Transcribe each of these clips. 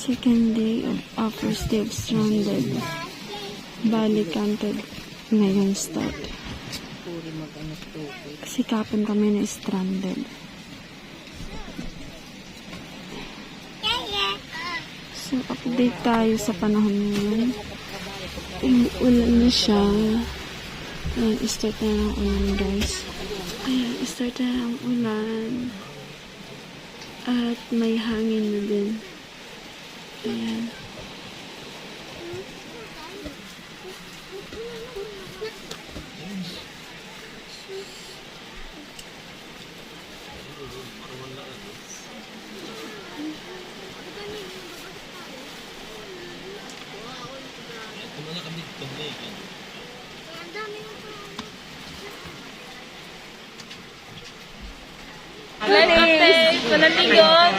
Second day of first day of stranded. Bali counted ngayon start. Kasi kapon kami na stranded. So update tayo sa panahon ngayon. Ulan na siya. Ayan, start na ng ulan guys. Ayan, start na ng ulan. At may hangin na din. Ayan. Walang ligot.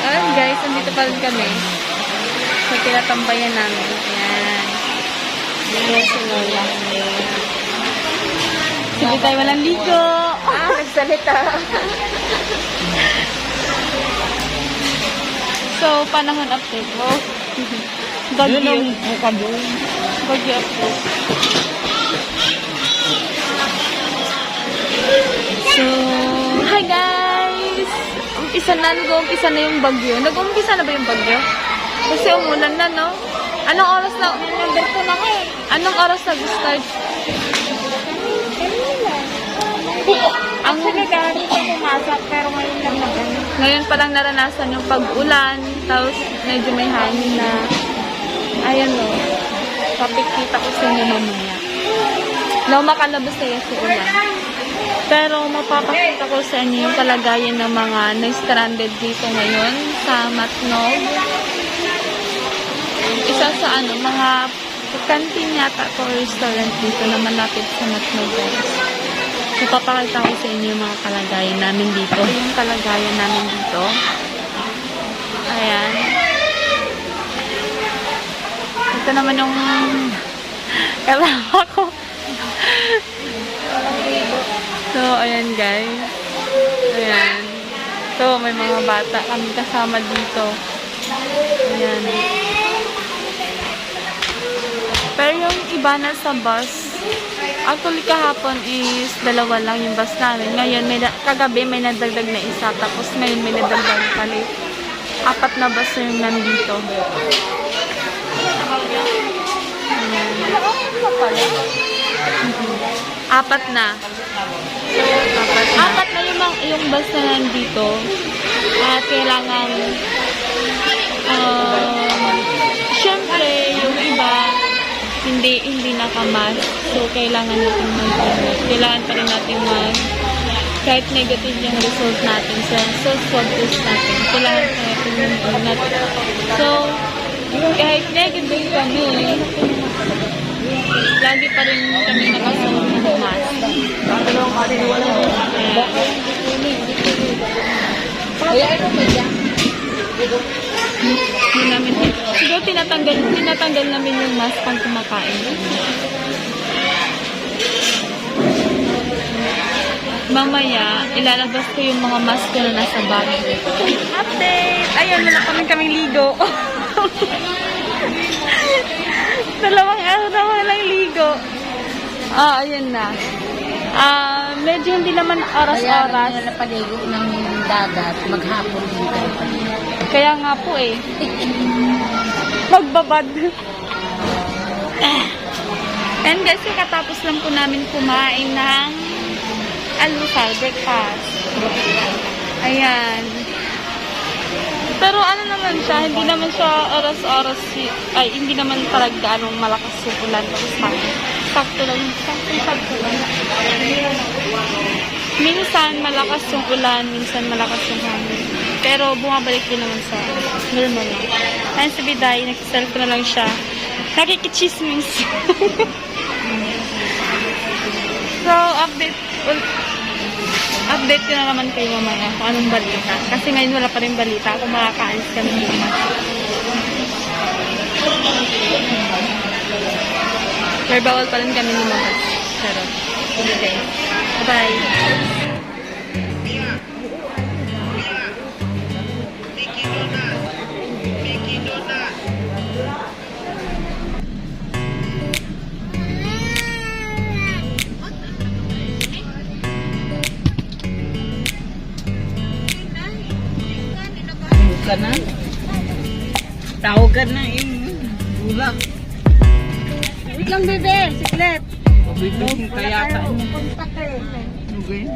Ayan guys, nandito pa rin kami. Sa tinatambayan namin. Ayan. Ayan si Lola. Sige tayo, walang ligo. Nagsalita. So, panahon update mo. Bagyo. Bagyo update. So, hi guys! Nag-uumpisa na yung bagyo. Nag-uumpisa na ba yung bagyo? Kasi umulan na, no? Anong oras na? Anong oras nag-start? Ang nagagalit na pumasok, pero ngayon lang na. Ngayon pa lang naranasan yung pag-ulan, tapos medyo may hangin na. Ayan, no? Papikita ko sa inyo mamaya. Makalabas na yung ulan. Pero mapapakita ko sa inyo yung kalagayan ng mga na-stranded dito ngayon sa Matnog. Isa sa mga canteen yata o restaurant dito na malapit sa Matnog guys. So papakita ko sa inyo yung mga kalagayan namin dito. Yung kalagayan namin dito. Ayan. Ito naman yung kasama ko. So, ayan guys. Ayan. So, may mga bata kami kasama dito. Ayan. Pero yung iba na sa bus, actually kahapon is dalawa lang yung bus namin. Ngayon, kagabi may nadagdag na isa. Tapos ngayon may nadagdag palit. 4 na bus yung nandito. Ayan. 4 na. Apat na yung bus na nandito. At kailangan syempre yung iba hindi nakamas. So kailangan natin kailangan pa rin natin kahit negative yung result natin sa swab test natin. Kailangan pa natin So kahit negative kami, lagi pa rin kami nakasuot ng mask. Siguro tinatanggal namin yung mask pag kumakain. Mamaya, ilalabas ko yung mga mask na nasa bag. Update! Ayun, wala kaming ligo. Dalawang araw na walang ligo. Ayun na. Medyo hindi naman oras-oras. Kaya na napaligo ng dagat, maghapon dito. Kaya nga po eh. Magbabad. And guys, katapos lang po namin kumain ng almusal, breakfast. Ayan. Pero ano naman siya, hindi naman siya oras-oras, hindi naman talaga anong malakas yung ulan. Sakto lang. Minsan malakas yung ulan, minsan malakas yung hangin. Pero bumabalik din naman sa normal lang. Ayun si Biday, nagsiselfie na lang siya. Nakikichismis. So, update ko na naman kayo mamaya kung anong balita. Kasi ngayon wala pa rin balita kung makakaalis kami bukas. Pero bawal pa rin kami lumabas. Pero, okay. Bye-bye. Ka na. Tawagan na yung bulak. Wait lang, bebe. Siklet. Pabibigin kaya ka. Kontak eh. Okay.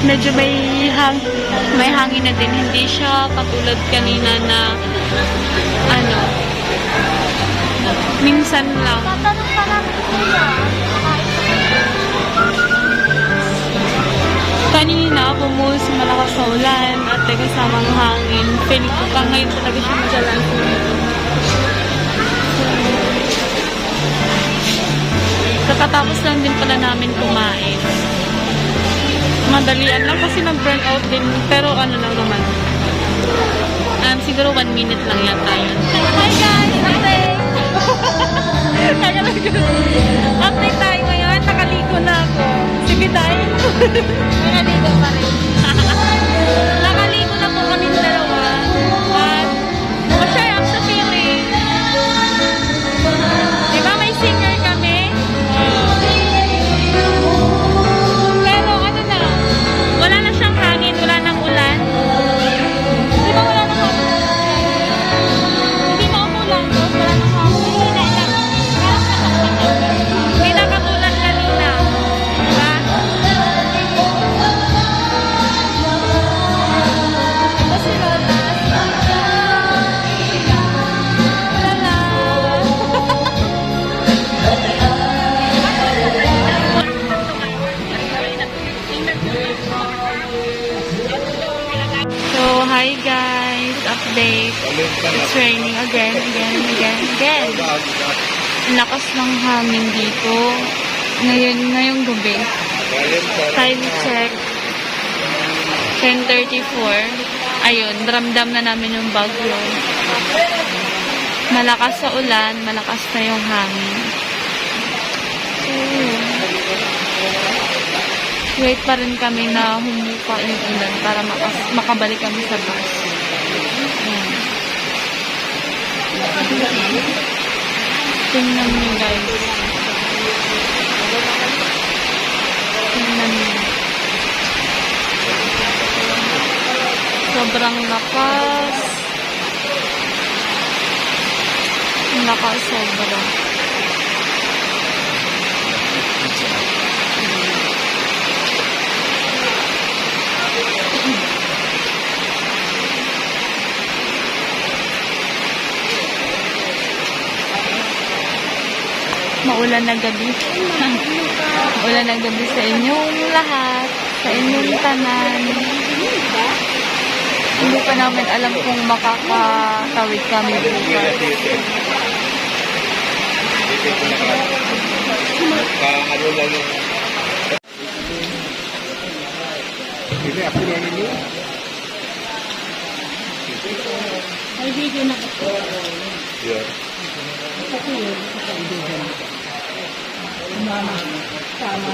medyo may hangin na din. Hindi siya katulad kanina na ano, minsan lang. Tatanong pa namin kuya. Kanina, bumuhos malakas sa ulan at kasamang hangin. Feeling ko pa ngayon talaga siya madalas. Kakatapos lang din pala namin kumain. Madalian lang kasi nag-burn out din. Pero ano lang naman. Siguro 1 minute lang yata yun. Hi guys! Update! Update tayo ngayon. Nakaligo na ako. Sige tayo. May naligo pa rin. Nakaligo na po kami dalawa. At masaya ako sa feeling. Diba may singer kami? Pero ano na, wala na siyang hangin, wala nang ulan. Di ba wala nang hapon? Hindi maulan, boss. Wala nang hangin. Hindi na katulad kanina. Diba? Ito si Lola. Lala. So, hi guys. Update. It's raining again. Ang lakas ng hangin dito. Ngayong gabi. Time check. 10:34. Ayun, ramdam na namin yung bagyo. Malakas sa ulan, malakas na yung hangin. So, yun. Wait pa rin kami na humupa yung ulan para makabalik kami sa bus. Ayan. Tingnan niyo guys. Tingnan niyo. Sobrang lakas. Lakas sobra. Maulan na gabi. Maulan na gabi sa inyong lahat. Sa inyong tanan. Hindi pa namin alam kung makakatawid kami bukas. Ini aku yang ini. May video na ako. Ya. Mama. Tama.